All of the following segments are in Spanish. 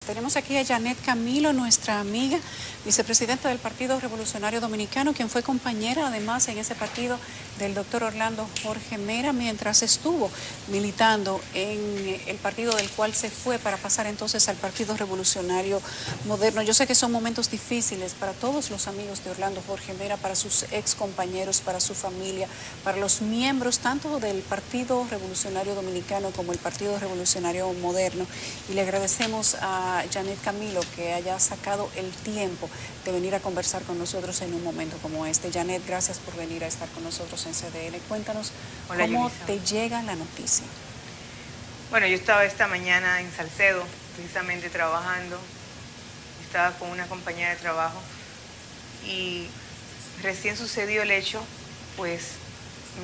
Tenemos aquí a Janet Camilo, nuestra amiga, vicepresidenta del Partido Revolucionario Dominicano, quien fue compañera además en ese partido del doctor Orlando Jorge Mera, mientras estuvo militando en el partido del cual se fue para pasar entonces al Partido Revolucionario Moderno. Yo sé que son momentos difíciles para todos los amigos de Orlando Jorge Mera, para sus ex compañeros, para su familia, para los miembros tanto del Partido Revolucionario Dominicano como el Partido Revolucionario Moderno. Y le agradecemos a Janet Camilo que haya sacado el tiempo de venir a conversar con nosotros en un momento como este. Janet, gracias por venir a estar con nosotros en CDN. Cuéntanos. Hola, cómo Yulisa. Te llega la noticia. Bueno, yo estaba esta mañana en Salcedo, precisamente trabajando. Estaba con una compañera de trabajo y recién sucedió el hecho, pues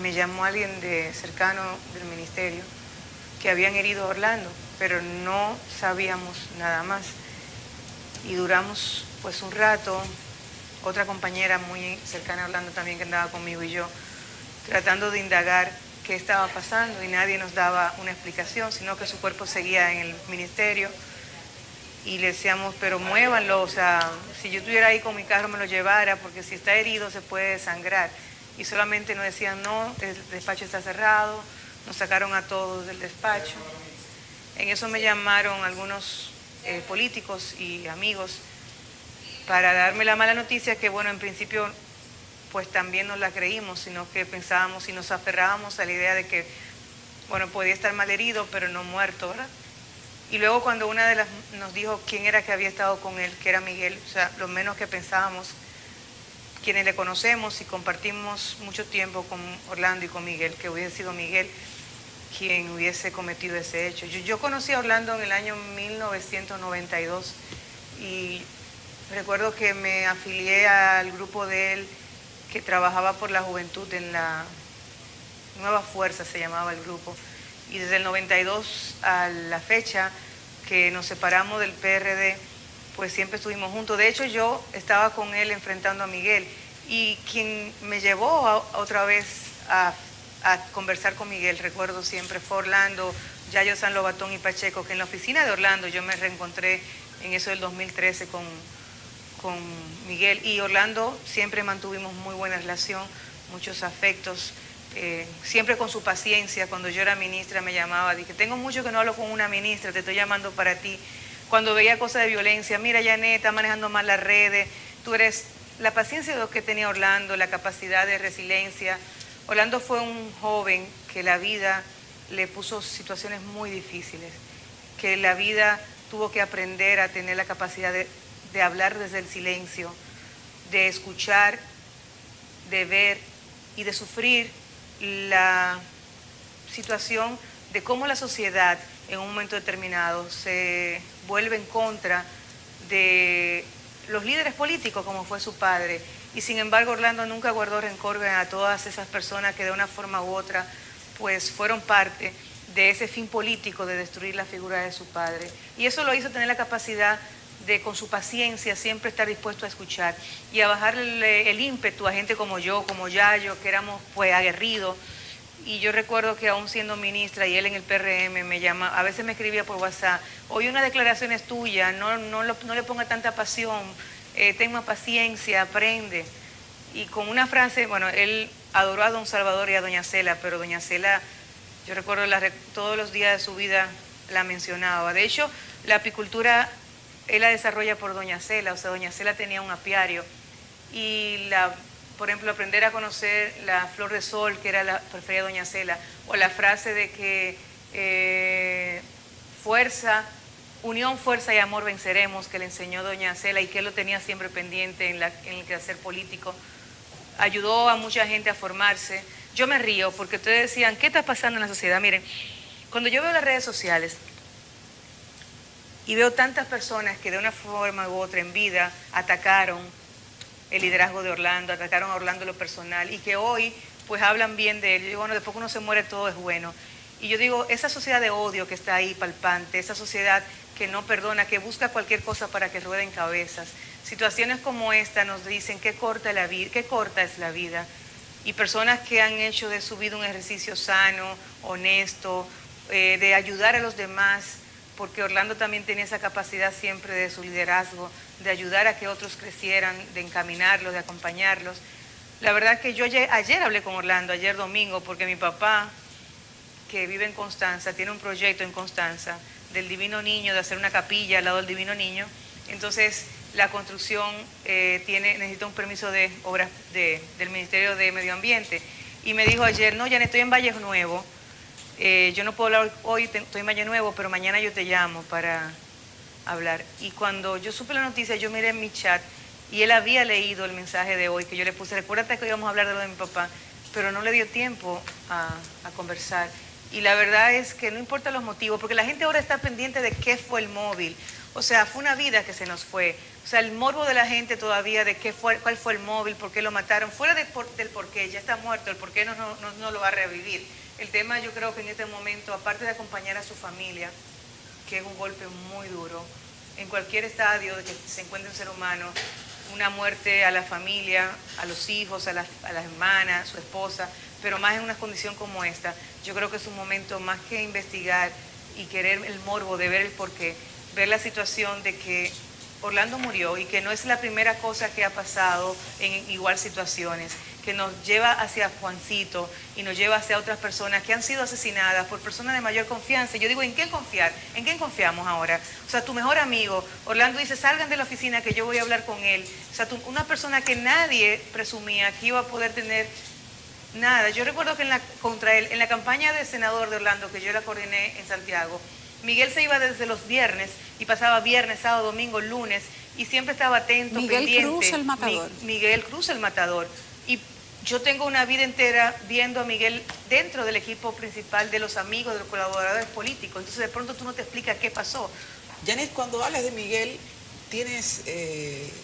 me llamó alguien cercano del ministerio que habían herido a Orlando, pero no sabíamos nada más. Y duramos pues un rato, otra compañera muy cercana a Orlando también que andaba conmigo y yo, tratando de indagar qué estaba pasando y nadie nos daba una explicación, sino que su cuerpo seguía en el ministerio y le decíamos, pero muévanlo, o sea, si yo estuviera ahí con mi carro me lo llevara, porque si está herido se puede desangrar. Y solamente nos decían, no, el despacho está cerrado, nos sacaron a todos del despacho. En eso me llamaron algunos políticos y amigos para darme la mala noticia que, bueno, en principio pues también no la creímos, sino que pensábamos y nos aferrábamos a la idea de que, bueno, podía estar mal herido, pero no muerto, ¿verdad? Y luego cuando una de las nos dijo quién era que había estado con él, que era Miguel, o sea, lo menos que pensábamos, quienes le conocemos y compartimos mucho tiempo con Orlando y con Miguel, que hubiese sido Miguel quien hubiese cometido ese hecho. Yo conocí a Orlando en el año 1992 y recuerdo que me afilié al grupo de él que trabajaba por la juventud en la Nueva Fuerza, se llamaba el grupo. Y desde el 92 a la fecha que nos separamos del PRD, pues siempre estuvimos juntos. De hecho, yo estaba con él enfrentando a Miguel y quien me llevó otra vez a conversar con Miguel, recuerdo siempre, fue Orlando, Yayo San Lobatón y Pacheco, que en la oficina de Orlando yo me reencontré en eso del 2013 con Miguel. Y Orlando siempre mantuvimos muy buena relación, muchos afectos, siempre con su paciencia. Cuando yo era ministra me llamaba, dije, tengo mucho que no hablo con una ministra, te estoy llamando para ti. Cuando veía cosas de violencia, mira Janet, está manejando mal las redes, tú eres la paciencia de lo que tenía Orlando, la capacidad de resiliencia. Orlando fue un joven que la vida le puso situaciones muy difíciles, que la vida tuvo que aprender a tener la capacidad de hablar desde el silencio, de escuchar, de ver y de sufrir la situación de cómo la sociedad en un momento determinado se vuelve en contra de los líderes políticos como fue su padre. Y sin embargo Orlando nunca guardó rencor a todas esas personas que de una forma u otra pues fueron parte de ese fin político de destruir la figura de su padre. Y eso lo hizo tener la capacidad de, con su paciencia, siempre estar dispuesto a escuchar y a bajarle el ímpetu a gente como yo, como Yayo, que éramos pues aguerridos. Y yo recuerdo que aún siendo ministra y él en el PRM me llama, a veces me escribía por WhatsApp, hoy una declaración es tuya, no le ponga tanta pasión, ten más paciencia, aprende. Y con una frase, bueno, él adoró a don Salvador y a doña Cela, pero doña Cela, yo recuerdo todos los días de su vida la mencionaba. De hecho, la apicultura él la desarrolla por doña Cela, o sea, doña Cela tenía un apiario y por ejemplo, aprender a conocer la flor de sol, que era la preferida de doña Cela, o la frase de que unión, fuerza y amor venceremos, que le enseñó doña Cela y que él lo tenía siempre pendiente en el quehacer político, ayudó a mucha gente a formarse. Yo me río porque ustedes decían, ¿qué está pasando en la sociedad? Miren, cuando yo veo las redes sociales y veo tantas personas que de una forma u otra en vida atacaron el liderazgo de Orlando, atacaron a Orlando en lo personal y que hoy pues hablan bien de él. Yo digo, bueno, después que uno se muere todo es bueno. Y yo digo, esa sociedad de odio que está ahí palpante, esa sociedad que no perdona, que busca cualquier cosa para que rueden cabezas. Situaciones como esta nos dicen qué corta es la vida. Y personas que han hecho de su vida un ejercicio sano, honesto, de ayudar a los demás, porque Orlando también tenía esa capacidad siempre de su liderazgo, de ayudar a que otros crecieran, de encaminarlos, de acompañarlos. La verdad que yo ayer hablé con Orlando, ayer domingo, porque mi papá, que vive en Constanza, tiene un proyecto en Constanza del Divino Niño, de hacer una capilla al lado del Divino Niño. Entonces, la construcción necesita un permiso de obras del Ministerio de Medio Ambiente. Y me dijo ayer, no, ya estoy en Valle Nuevo, yo no puedo hablar hoy, estoy en Valle Nuevo, pero mañana yo te llamo para hablar. Y cuando yo supe la noticia, yo miré en mi chat y él había leído el mensaje de hoy que yo le puse, recuérdate que íbamos a hablar de lo de mi papá, pero no le dio tiempo a conversar. Y la verdad es que no importa los motivos, porque la gente ahora está pendiente de qué fue el móvil. O sea, fue una vida que se nos fue. O sea, el morbo de la gente todavía de cuál fue el móvil, por qué lo mataron, fuera del por qué, ya está muerto, el por qué no lo va a revivir. El tema yo creo que en este momento, aparte de acompañar a su familia, que es un golpe muy duro, en cualquier estadio de que se encuentre un ser humano, una muerte a la familia, a los hijos, a las hermanas, a su esposa, pero más en una condición como esta, yo creo que es un momento más que investigar y querer el morbo de ver el porqué, ver la situación de que Orlando murió y que no es la primera cosa que ha pasado en igual situaciones, que nos lleva hacia Juancito y nos lleva hacia otras personas que han sido asesinadas por personas de mayor confianza. Y yo digo, ¿en qué confiar? ¿En quién confiamos ahora? O sea, tu mejor amigo, Orlando dice, salgan de la oficina que yo voy a hablar con él. O sea, una persona que nadie presumía que iba a poder tener nada. Yo recuerdo que en la campaña de senador de Orlando, que yo la coordiné en Santiago, Miguel se iba desde los viernes y pasaba viernes, sábado, domingo, lunes y siempre estaba atento, pendiente. Miguel Cruz, el matador. Miguel Cruz, el matador. Y yo tengo una vida entera viendo a Miguel dentro del equipo principal de los amigos, de los colaboradores políticos. Entonces de pronto tú no te explicas qué pasó. Janet, cuando hablas de Miguel, tienes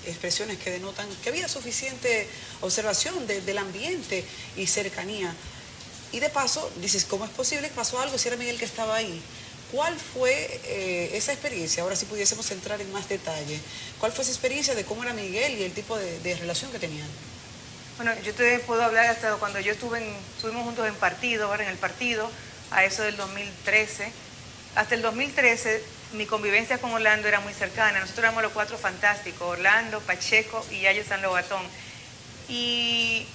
expresiones que denotan que había suficiente observación del ambiente y cercanía. Y de paso, dices, ¿cómo es posible que pasó algo si era Miguel que estaba ahí? ¿Cuál fue esa experiencia? Ahora sí pudiésemos entrar en más detalle. ¿Cuál fue esa experiencia de cómo era Miguel y el tipo de relación que tenían? Bueno, yo te puedo hablar hasta cuando yo estuvimos juntos en partido, ahora en el partido, a eso del 2013. Hasta el 2013 mi convivencia con Orlando era muy cercana. Nosotros éramos los cuatro fantásticos, Orlando, Pacheco y Yayo San Lobatón. Y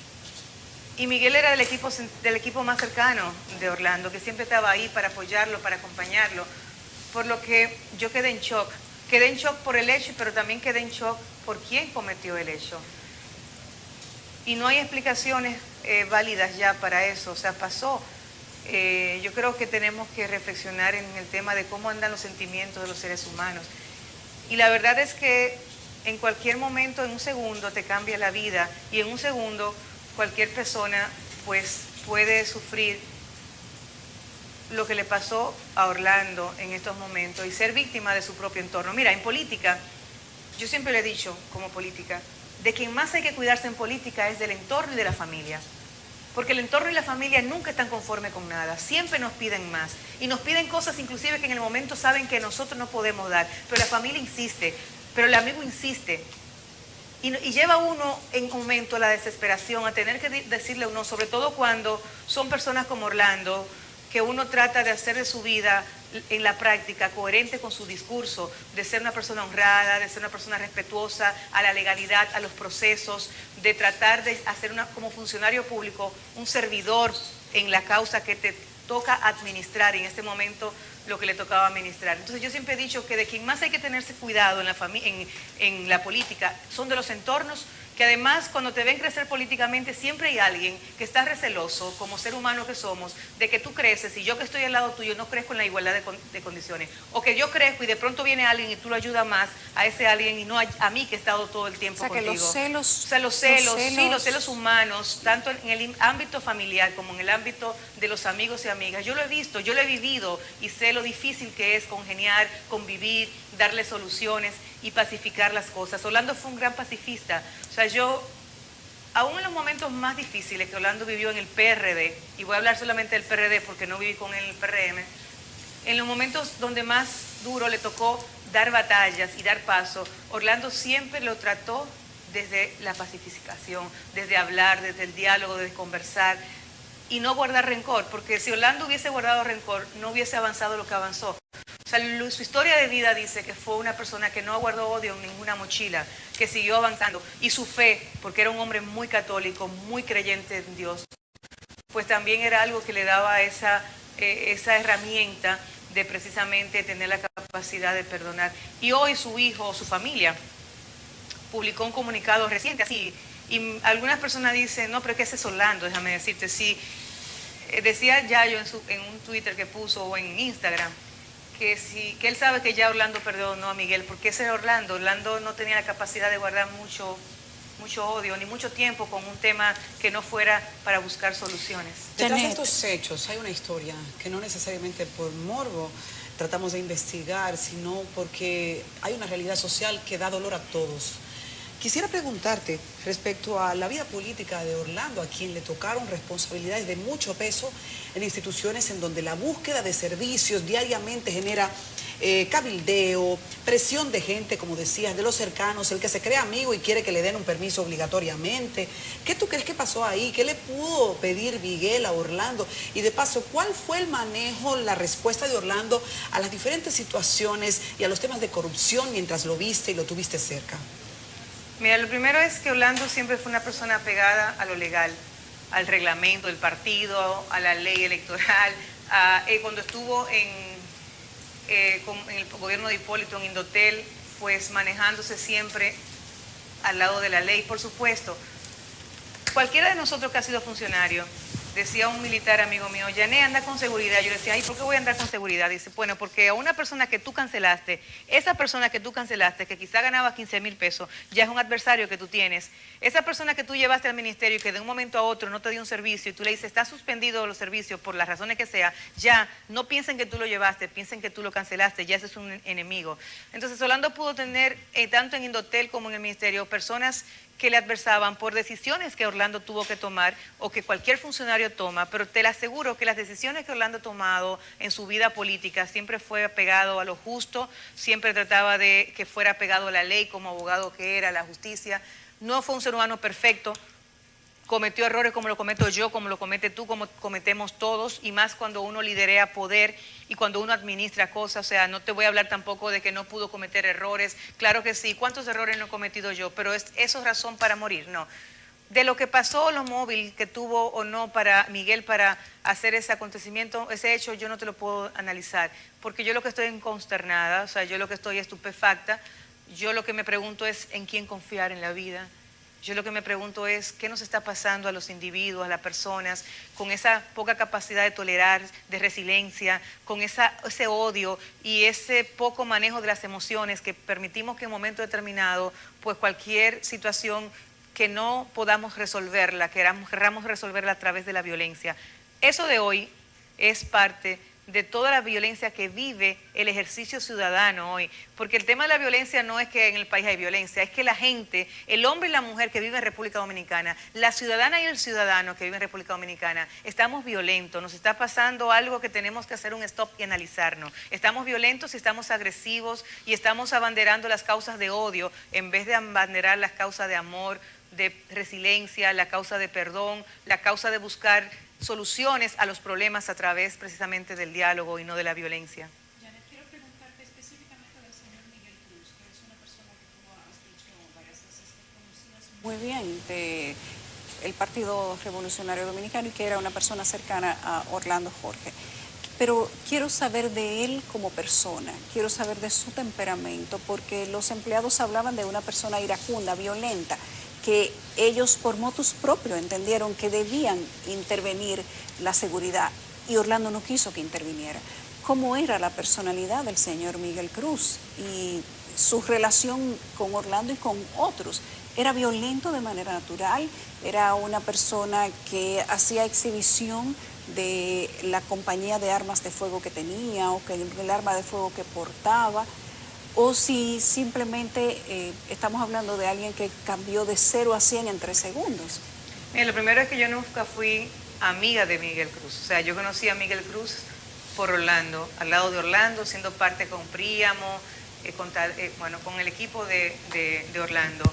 Miguel era del equipo más cercano de Orlando, que siempre estaba ahí para apoyarlo, para acompañarlo. Por lo que yo quedé en shock. Quedé en shock por el hecho, pero también quedé en shock por quién cometió el hecho. Y no hay explicaciones válidas ya para eso. O sea, pasó. Yo creo que tenemos que reflexionar en el tema de cómo andan los sentimientos de los seres humanos. Y la verdad es que en cualquier momento, en un segundo, te cambia la vida. Y en un segundo, cualquier persona pues puede sufrir lo que le pasó a Orlando en estos momentos y ser víctima de su propio entorno. Mira, en política, yo siempre le he dicho como política, de quien más hay que cuidarse en política es del entorno y de la familia. Porque el entorno y la familia nunca están conformes con nada, siempre nos piden más. Y nos piden cosas inclusive que en el momento saben que nosotros no podemos dar, pero la familia insiste, pero el amigo insiste. Y lleva uno en un momento a la desesperación, a tener que decirle uno, sobre todo cuando son personas como Orlando, que uno trata de hacer de su vida en la práctica coherente con su discurso, de ser una persona honrada, de ser una persona respetuosa a la legalidad, a los procesos, de tratar de hacer como funcionario público un servidor en la causa que te toca administrar, y en este momento lo que le tocaba administrar. Entonces yo siempre he dicho que de quien más hay que tenerse cuidado en la política son de los entornos, que además cuando te ven crecer políticamente siempre hay alguien que está receloso, como ser humano que somos, de que tú creces y yo que estoy al lado tuyo no crezco en la igualdad de condiciones, o que yo crezco y de pronto viene alguien y tú lo ayudas más a ese alguien y no a mí que he estado todo el tiempo contigo. Que los celos... O sea, los celos humanos, tanto en el ámbito familiar como en el ámbito de los amigos y amigas. Yo lo he visto, yo lo he vivido y sé lo difícil que es congeniar, convivir, darle soluciones y pacificar las cosas. Orlando fue un gran pacifista. O sea, aún en los momentos más difíciles que Orlando vivió en el PRD, y voy a hablar solamente del PRD porque no viví con él en el PRM, en los momentos donde más duro le tocó dar batallas y dar paso, Orlando siempre lo trató desde la pacificación, desde hablar, desde el diálogo, desde conversar y no guardar rencor, porque si Orlando hubiese guardado rencor, no hubiese avanzado lo que avanzó. O sea, su historia de vida dice que fue una persona que no guardó odio en ninguna mochila, que siguió avanzando. Y su fe, porque era un hombre muy católico, muy creyente en Dios, pues también era algo que le daba esa herramienta de precisamente tener la capacidad de perdonar. Y hoy su hijo, su familia, publicó un comunicado reciente así. Y algunas personas dicen, no, pero es que ese es Orlando, déjame decirte. Sí, decía Yayo en un Twitter que puso o en Instagram, que él sabe que ya Orlando perdonó a Miguel, porque ese Orlando no tenía la capacidad de guardar mucho odio, ni mucho tiempo con un tema que no fuera para buscar soluciones. Detrás de estos hechos hay una historia que no necesariamente por morbo tratamos de investigar, sino porque hay una realidad social que da dolor a todos. Quisiera preguntarte respecto a la vida política de Orlando, a quien le tocaron responsabilidades de mucho peso en instituciones en donde la búsqueda de servicios diariamente genera cabildeo, presión de gente, como decías, de los cercanos, el que se cree amigo y quiere que le den un permiso obligatoriamente. ¿Qué tú crees que pasó ahí? ¿Qué le pudo pedir Miguel a Orlando? Y de paso, ¿cuál fue el manejo, la respuesta de Orlando a las diferentes situaciones y a los temas de corrupción mientras lo viste y lo tuviste cerca? Mira, lo primero es que Orlando siempre fue una persona apegada a lo legal, al reglamento del partido, a la ley electoral. Cuando estuvo en el gobierno de Hipólito en Indotel, pues manejándose siempre al lado de la ley, por supuesto. Cualquiera de nosotros que ha sido funcionario, decía un militar amigo mío, Yané, anda con seguridad. Yo le decía, ay, ¿por qué voy a andar con seguridad? Dice, bueno, porque a una persona que tú cancelaste, esa persona que tú cancelaste, que quizá ganaba 15,000 pesos, ya es un adversario que tú tienes. Esa persona que tú llevaste al ministerio y que de un momento a otro no te dio un servicio y tú le dices, está suspendido los servicios por las razones que sea, ya no piensen que tú lo llevaste, piensen que tú lo cancelaste, ya ese es un enemigo. Entonces Orlando pudo tener, tanto en Indotel como en el ministerio, personas que le adversaban por decisiones que Orlando tuvo que tomar o que cualquier funcionario toma, pero te aseguro que las decisiones que Orlando ha tomado en su vida política siempre fue apegado a lo justo, siempre trataba de que fuera apegado a la ley como abogado que era, a la justicia. No fue un ser humano perfecto, cometió errores como lo cometo yo, como lo comete tú, como cometemos todos, y más cuando uno liderea poder y cuando uno administra cosas. O sea, no te voy a hablar tampoco de que no pudo cometer errores. Claro que sí, ¿cuántos errores no he cometido yo? Pero ¿eso es razón para morir? No. De lo que pasó, lo móvil que tuvo o no para Miguel para hacer ese acontecimiento, ese hecho, yo no te lo puedo analizar, porque yo lo que estoy consternada, o sea, yo lo que estoy estupefacta, yo lo que me pregunto es en quién confiar en la vida. Yo lo que me pregunto es qué nos está pasando a los individuos, a las personas, con esa poca capacidad de tolerar, de resiliencia, con ese odio y ese poco manejo de las emociones que permitimos que en un momento determinado, pues cualquier situación que no podamos resolverla, queramos resolverla a través de la violencia. Eso de hoy es parte de toda la violencia que vive el ejercicio ciudadano hoy. Porque el tema de la violencia no es que en el país hay violencia, es que la gente, el hombre y la mujer que viven en República Dominicana, la ciudadana y el ciudadano que viven en República Dominicana, estamos violentos, nos está pasando algo que tenemos que hacer un stop y analizarnos. Estamos violentos y estamos agresivos y estamos abanderando las causas de odio en vez de abanderar las causas de amor, de resiliencia, la causa de perdón, la causa de buscar soluciones a los problemas a través precisamente del diálogo y no de la violencia. Janet, quiero preguntarte específicamente del señor Miguel Cruz, que es una persona que tú has dicho varias veces que conocías muy bien del Partido Revolucionario Dominicano y que era una persona cercana a Orlando Jorge. Pero quiero saber de él como persona, quiero saber de su temperamento, porque los empleados hablaban de una persona iracunda, violenta, que ellos por motus propio entendieron que debían intervenir la seguridad y Orlando no quiso que interviniera. ¿Cómo era la personalidad del señor Miguel Cruz y su relación con Orlando y con otros? ¿Era violento de manera natural? ¿Era una persona que hacía exhibición de la compañía de armas de fuego que tenía o que el arma de fuego que portaba? O si simplemente estamos hablando de alguien que cambió de 0 a 100 en 3 segundos. Mira, lo primero es que yo nunca fui amiga de Miguel Cruz. O sea, yo conocí a Miguel Cruz por Orlando, al lado de Orlando, siendo parte con Príamo, con el equipo de Orlando.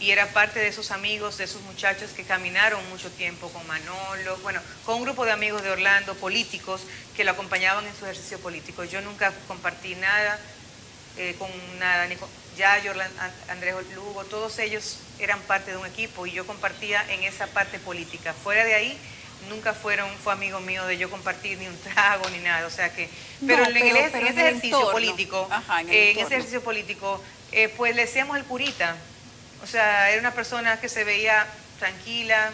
y era parte de esos amigos, de esos muchachos que caminaron mucho tiempo con Manolo, bueno, con un grupo de amigos de Orlando, políticos, que lo acompañaban en su ejercicio político. Yo nunca compartí nada con nada, ni con Yayo, Andrés Lugo, todos ellos eran parte de un equipo y yo compartía en esa parte política. Fuera de ahí, nunca fue amigo mío de yo compartir ni un trago ni nada, o sea que, pero en ese ejercicio político, en ese ejercicio político, pues le decíamos el curita. O sea, era una persona que se veía tranquila,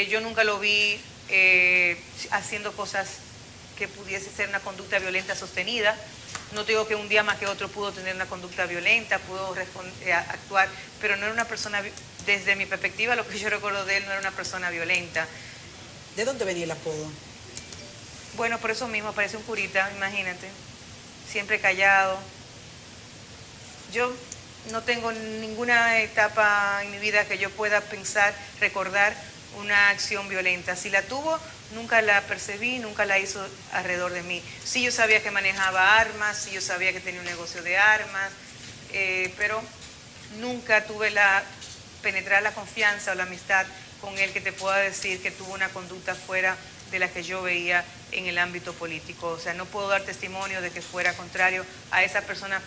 yo nunca lo vi haciendo cosas que pudiese ser una conducta violenta sostenida. No te digo que un día más que otro pudo tener una conducta violenta, pudo actuar, pero no era una persona, desde mi perspectiva, lo que yo recuerdo de él, no era una persona violenta. ¿De dónde venía el apodo? Bueno, por eso mismo, parece un curita, imagínate, siempre callado. Yo no tengo ninguna etapa en mi vida que yo pueda pensar, recordar una acción violenta. Si la tuvo, nunca la percibí, nunca la hizo alrededor de mí. Sí, yo sabía que manejaba armas, sí, yo sabía que tenía un negocio de armas, pero nunca tuve penetrar la confianza o la amistad con él que te pueda decir que tuvo una conducta fuera de la que yo veía en el ámbito político. O sea, no puedo dar testimonio de que fuera contrario a esa persona.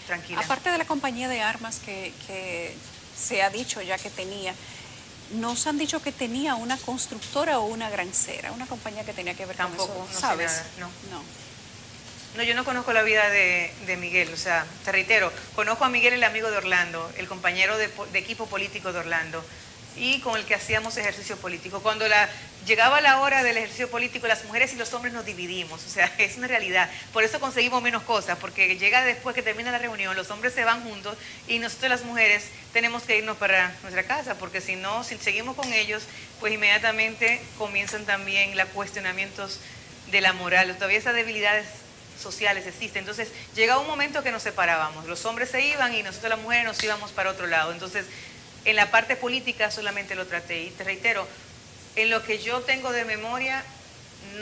Tranquila. Aparte de la compañía de armas que se ha dicho ya que tenía, nos han dicho que tenía una constructora o una grancera, una compañía que tenía que ver Tampoco, con eso. no ¿Sabes? sé nada, no, yo no conozco la vida de Miguel, o sea, te reitero, conozco a Miguel, el amigo de Orlando, el compañero de equipo político de Orlando, y con el que hacíamos ejercicio político. Cuando llegaba la hora del ejercicio político, las mujeres y los hombres nos dividimos, o sea, es una realidad. Por eso conseguimos menos cosas, porque llega después que termina la reunión, los hombres se van juntos y nosotros las mujeres tenemos que irnos para nuestra casa, porque si no, si seguimos con ellos, pues inmediatamente comienzan también los cuestionamientos de la moral. Todavía esas debilidades sociales existen. Entonces, llegaba un momento que nos separábamos. Los hombres se iban y nosotros las mujeres nos íbamos para otro lado. Entonces, en la parte política solamente lo traté. Y te reitero, en lo que yo tengo de memoria,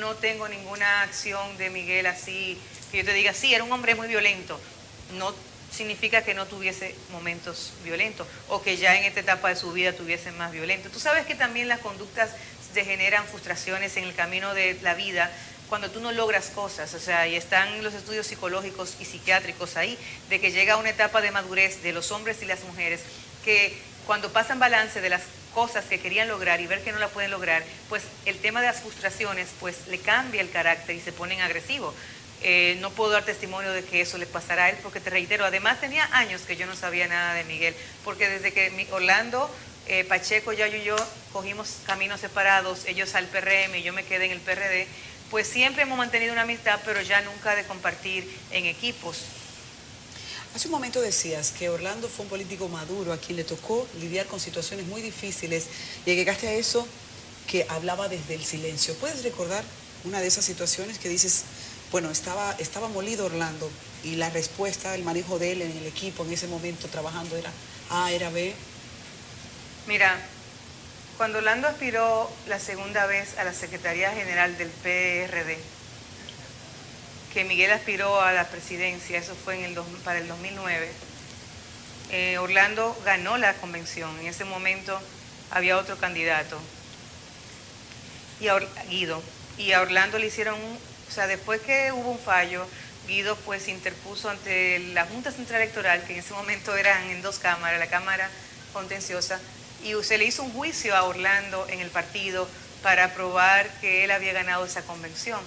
no tengo ninguna acción de Miguel así, que yo te diga, sí, era un hombre muy violento. No significa que no tuviese momentos violentos o que ya en esta etapa de su vida tuviese más violentos. Tú sabes que también las conductas generan frustraciones en el camino de la vida cuando tú no logras cosas, o sea, y están los estudios psicológicos y psiquiátricos ahí, de que llega una etapa de madurez de los hombres y las mujeres, que cuando pasan balance de las cosas que querían lograr y ver que no la pueden lograr, pues el tema de las frustraciones, pues le cambia el carácter y se ponen agresivos. No puedo dar testimonio de que eso le pasará a él, porque te reitero, además tenía años que yo no sabía nada de Miguel, porque desde que Orlando, Pacheco, Yayo y yo cogimos caminos separados, ellos al PRM y yo me quedé en el PRD, pues siempre hemos mantenido una amistad, pero ya nunca de compartir en equipos. Hace un momento decías que Orlando fue un político maduro a quien le tocó lidiar con situaciones muy difíciles y llegaste a eso que hablaba desde el silencio. ¿Puedes recordar una de esas situaciones que dices, bueno, estaba molido Orlando y la respuesta, el manejo de él en el equipo en ese momento trabajando era A, era B? Mira, cuando Orlando aspiró la segunda vez a la Secretaría General del PRD, que Miguel aspiró a la presidencia, eso fue para el 2009, Orlando ganó la convención. En ese momento había otro candidato, Guido, y a Orlando le hicieron, o sea, después que hubo un fallo, Guido pues interpuso ante la Junta Central Electoral, que en ese momento eran en dos cámaras, la Cámara Contenciosa, y se le hizo un juicio a Orlando en el partido para probar que él había ganado esa convención.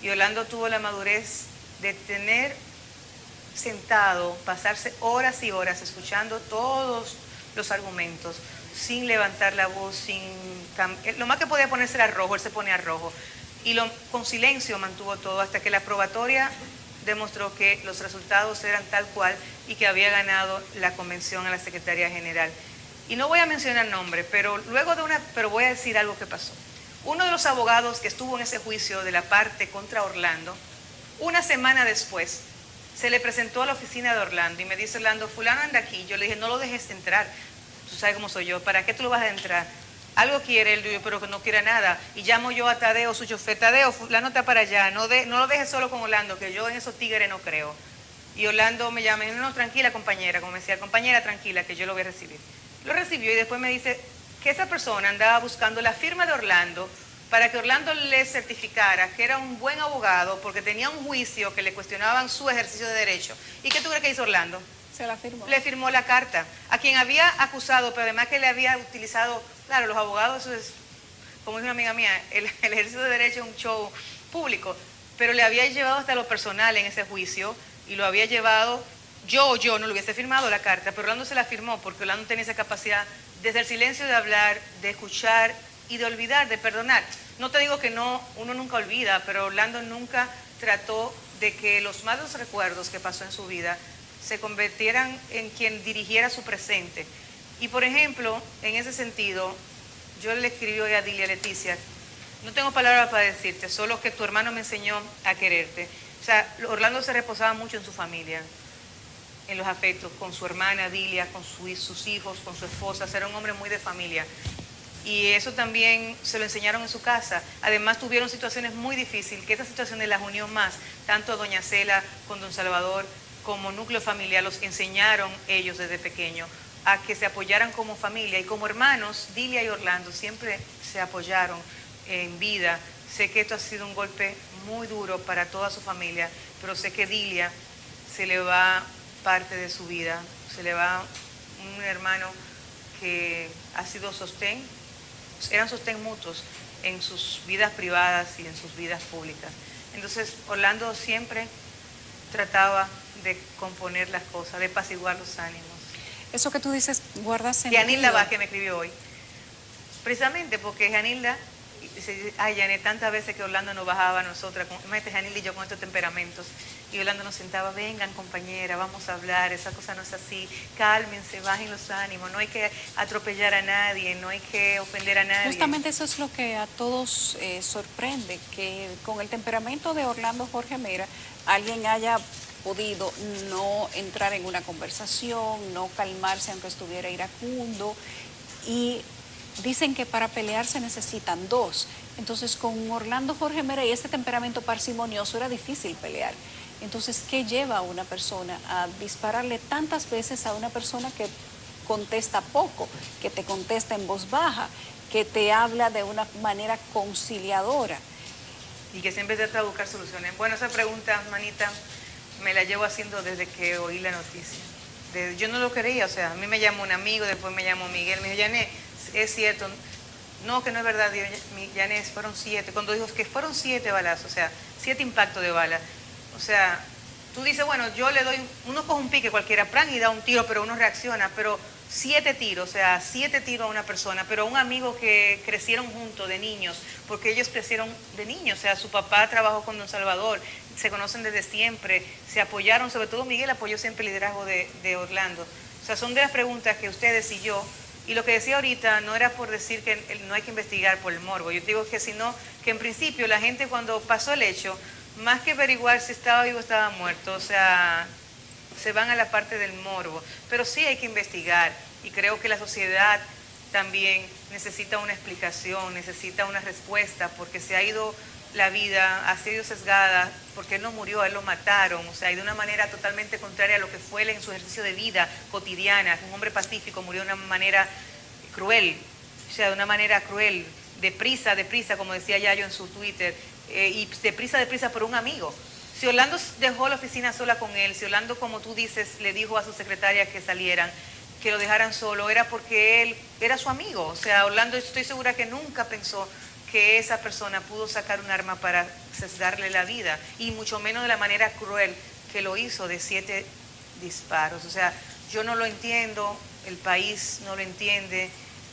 Y Orlando tuvo la madurez de tener sentado, pasarse horas y horas escuchando todos los argumentos, sin levantar la voz, lo más que podía ponerse era rojo, él se ponía rojo. Y con silencio mantuvo todo hasta que la probatoria demostró que los resultados eran tal cual y que había ganado la convención a la Secretaría General. Y no voy a mencionar nombre, pero pero voy a decir algo que pasó. Uno de los abogados que estuvo en ese juicio de la parte contra Orlando, una semana después, se le presentó a la oficina de Orlando y me dice Orlando, fulano anda aquí. Yo le dije, no lo dejes entrar. Tú sabes cómo soy yo, ¿para qué tú lo vas a entrar? Algo quiere él, pero que no quiera nada. Y llamo yo a Tadeo, su chofer, Tadeo, fulano está para allá, no lo dejes solo con Orlando, que yo en esos tigres no creo. Y Orlando me llama, no, tranquila compañera, como me decía, compañera tranquila, que yo lo voy a recibir. lo recibió y después me dice que esa persona andaba buscando la firma de Orlando para que Orlando le certificara que era un buen abogado porque tenía un juicio que le cuestionaban su ejercicio de derecho. ¿Y qué tú crees que hizo Orlando? Se la firmó. Le firmó la carta a quien había acusado, pero además que le había utilizado, claro, los abogados, eso es, como dice una amiga mía, el ejercicio de derecho es un show público, pero le había llevado hasta lo personal en ese juicio y lo había llevado, yo no le hubiese firmado la carta, pero Orlando se la firmó porque Orlando tenía esa capacidad desde el silencio de hablar, de escuchar y de olvidar, de perdonar. No te digo que no, uno nunca olvida, pero Orlando nunca trató de que los malos recuerdos que pasó en su vida se convirtieran en quien dirigiera su presente. Y por ejemplo, en ese sentido, yo le escribí hoy a Dilia Leticia, no tengo palabras para decirte, solo que tu hermano me enseñó a quererte. O sea, Orlando se reposaba mucho en su familia, en los afectos, con su hermana Dilia, con sus hijos, con su esposa, era un hombre muy de familia. Y eso también se lo enseñaron en su casa. Además tuvieron situaciones muy difíciles, que estas situaciones las unió más, tanto a doña Cela con don Salvador, como núcleo familiar, los enseñaron ellos desde pequeños a que se apoyaran como familia y como hermanos. Dilia y Orlando siempre se apoyaron en vida. Sé que esto ha sido un golpe muy duro para toda su familia, pero sé que Dilia se le va parte de su vida, se le va un hermano que ha sido sostén, eran sostén mutuos en sus vidas privadas y en sus vidas públicas. Entonces Orlando siempre trataba de componer las cosas, de apaciguar los ánimos. Eso que tú dices, guarda sentido. Yanilda Vázquez me escribió hoy, precisamente porque Yanilda dice, ay Janet, tantas veces que Orlando nos bajaba a nosotras, imagínate Yanilda y yo con estos temperamentos, y Orlando nos sentaba, vengan compañera, vamos a hablar, esa cosa no es así, cálmense, bajen los ánimos, no hay que atropellar a nadie, no hay que ofender a nadie. Justamente eso es lo que a todos sorprende, que con el temperamento de Orlando Jorge Mera, alguien haya podido no entrar en una conversación, no calmarse aunque estuviera iracundo, y dicen que para pelear se necesitan dos. Entonces con Orlando Jorge Mera y este temperamento parsimonioso era difícil pelear. Entonces, ¿qué lleva a una persona a dispararle tantas veces a una persona que contesta poco, que te contesta en voz baja, que te habla de una manera conciliadora? Y que siempre trata de buscar soluciones. Bueno, esa pregunta, manita, me la llevo haciendo desde que oí la noticia. Yo no lo creía, o sea, a mí me llamó un amigo, después me llamó Miguel, me dijo, Janet, es cierto, no, que no es verdad, Janet, fueron 7, cuando dijo que fueron 7 balazos, o sea, 7 impactos de bala. O sea, tú dices, bueno, yo le doy, uno coge un pique cualquiera, plan y da un tiro, pero uno reacciona, pero 7 tiros, o sea, 7 tiros a una persona, pero un amigo que crecieron juntos de niños, porque ellos crecieron de niños, o sea, su papá trabajó con don Salvador, se conocen desde siempre, se apoyaron, sobre todo Miguel apoyó siempre el liderazgo de Orlando. O sea, son de las preguntas que ustedes y yo, y lo que decía ahorita no era por decir que no hay que investigar por el morbo, yo digo que sino que en principio la gente cuando pasó el hecho, más que averiguar si estaba vivo o estaba muerto, o sea, se van a la parte del morbo, pero sí hay que investigar y creo que la sociedad también necesita una explicación, necesita una respuesta, porque se ha ido la vida, ha sido sesgada, porque él no murió, a él lo mataron, o sea, y de una manera totalmente contraria a lo que fue él en su ejercicio de vida cotidiana. Un hombre pacífico murió de una manera cruel, o sea, de una manera cruel, deprisa, como decía Yayo en su Twitter, y deprisa por un amigo. Si Orlando dejó la oficina sola con él, si Orlando, como tú dices, le dijo a su secretaria que salieran, que lo dejaran solo, era porque él era su amigo. O sea, Orlando, estoy segura que nunca pensó que esa persona pudo sacar un arma para sesgarle la vida, y mucho menos de la manera cruel que lo hizo, de 7 disparos. O sea, yo no lo entiendo, el país no lo entiende,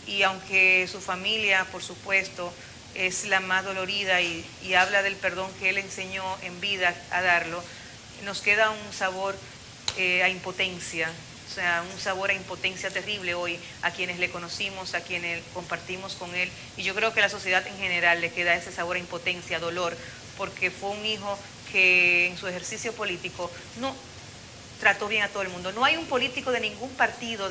y aunque su familia, por supuesto, es la más dolorida y habla del perdón que él enseñó en vida a darlo, nos queda un sabor a impotencia, o sea, un sabor a impotencia terrible hoy a quienes le conocimos, a quienes compartimos con él, y yo creo que a la sociedad en general le queda ese sabor a impotencia, a dolor, porque fue un hijo que en su ejercicio político no trató bien a todo el mundo. No hay un político de ningún partido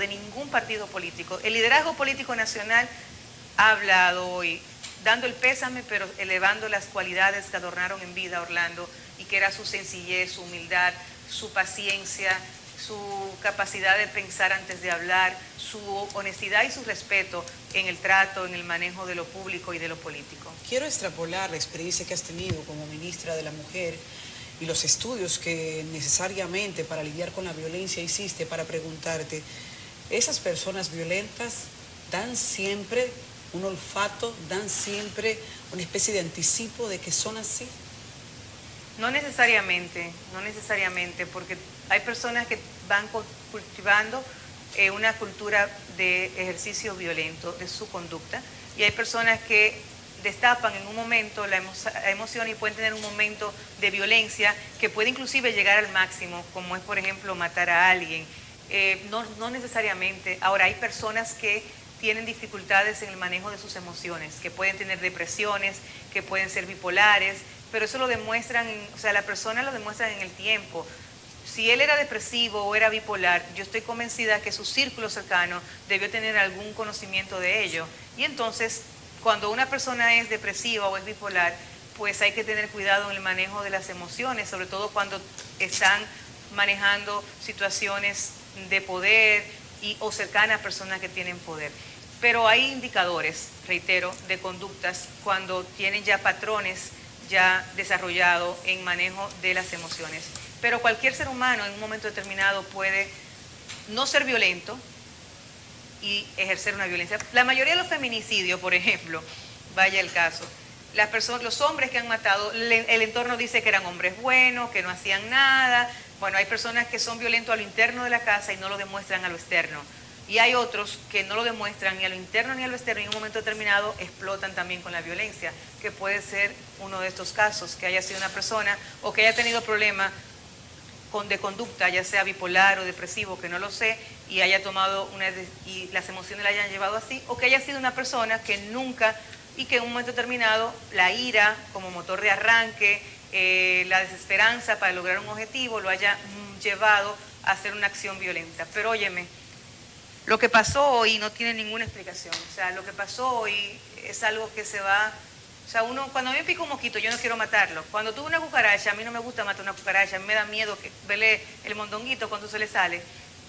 político. El liderazgo político nacional ha hablado hoy, dando el pésame, pero elevando las cualidades que adornaron en vida a Orlando, y que era su sencillez, su humildad, su paciencia, su capacidad de pensar antes de hablar, su honestidad y su respeto en el trato, en el manejo de lo público y de lo político. Quiero extrapolar la experiencia que has tenido como ministra de la Mujer y los estudios que necesariamente para lidiar con la violencia hiciste para preguntarte, ¿esas personas violentas dan siempre un olfato, dan siempre una especie de anticipo de que son así? No necesariamente, porque hay personas que van cultivando una cultura de ejercicio violento de su conducta y hay personas que destapan en un momento la emoción y pueden tener un momento de violencia que puede inclusive llegar al máximo, como es por ejemplo matar a alguien. No necesariamente. Ahora hay personas que tienen dificultades en el manejo de sus emociones, que pueden tener depresiones, que pueden ser bipolares, pero eso lo demuestran, la persona lo demuestra en el tiempo. Si él era depresivo o era bipolar, yo estoy convencida que su círculo cercano debió tener algún conocimiento de ello. Y entonces, cuando una persona es depresiva o es bipolar, pues hay que tener cuidado en el manejo de las emociones, sobre todo cuando están manejando situaciones de poder o cercanas a personas que tienen poder. Pero hay indicadores, reitero, de conductas cuando tienen ya patrones ya desarrollados en manejo de las emociones. Pero cualquier ser humano en un momento determinado puede no ser violento y ejercer una violencia. La mayoría de los feminicidios, por ejemplo, vaya el caso, los hombres que han matado, el entorno dice que eran hombres buenos, que no hacían nada. Bueno, hay personas que son violentos a lo interno de la casa y no lo demuestran a lo externo. Y hay otros que no lo demuestran ni a lo interno ni a lo externo y en un momento determinado explotan también con la violencia, que puede ser uno de estos casos, que haya sido una persona o que haya tenido problemas de conducta, ya sea bipolar o depresivo, que no lo sé, y haya tomado y las emociones la hayan llevado así, o que haya sido una persona que nunca, y que en un momento determinado la ira como motor de arranque, la desesperanza para lograr un objetivo lo haya llevado a hacer una acción violenta. Pero óyeme, lo que pasó hoy no tiene ninguna explicación. O sea, lo que pasó hoy es algo que se va... O sea, cuando a mí me pica un mosquito, yo no quiero matarlo. Cuando tuve una cucaracha, a mí no me gusta matar una cucaracha, a mí me da miedo verle el mondonguito cuando se le sale.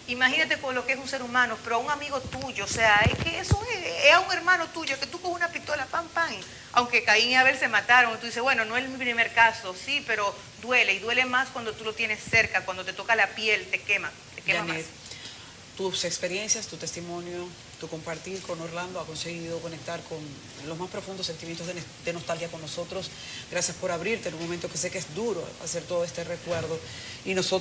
Imagínate con lo que es un ser humano, pero a un amigo tuyo, o sea, es que eso es a un hermano tuyo, que tú con una pistola, pam, pam. Aunque Caín y Abel se mataron, y tú dices, bueno, no es mi primer caso, sí, pero duele, y duele más cuando tú lo tienes cerca, cuando te toca la piel, te quema Janet, más. Tus experiencias, tu testimonio, tu compartir con Orlando ha conseguido conectar con los más profundos sentimientos de nostalgia con nosotros. Gracias por abrirte en un momento que sé que es duro hacer todo este recuerdo. Y nosotros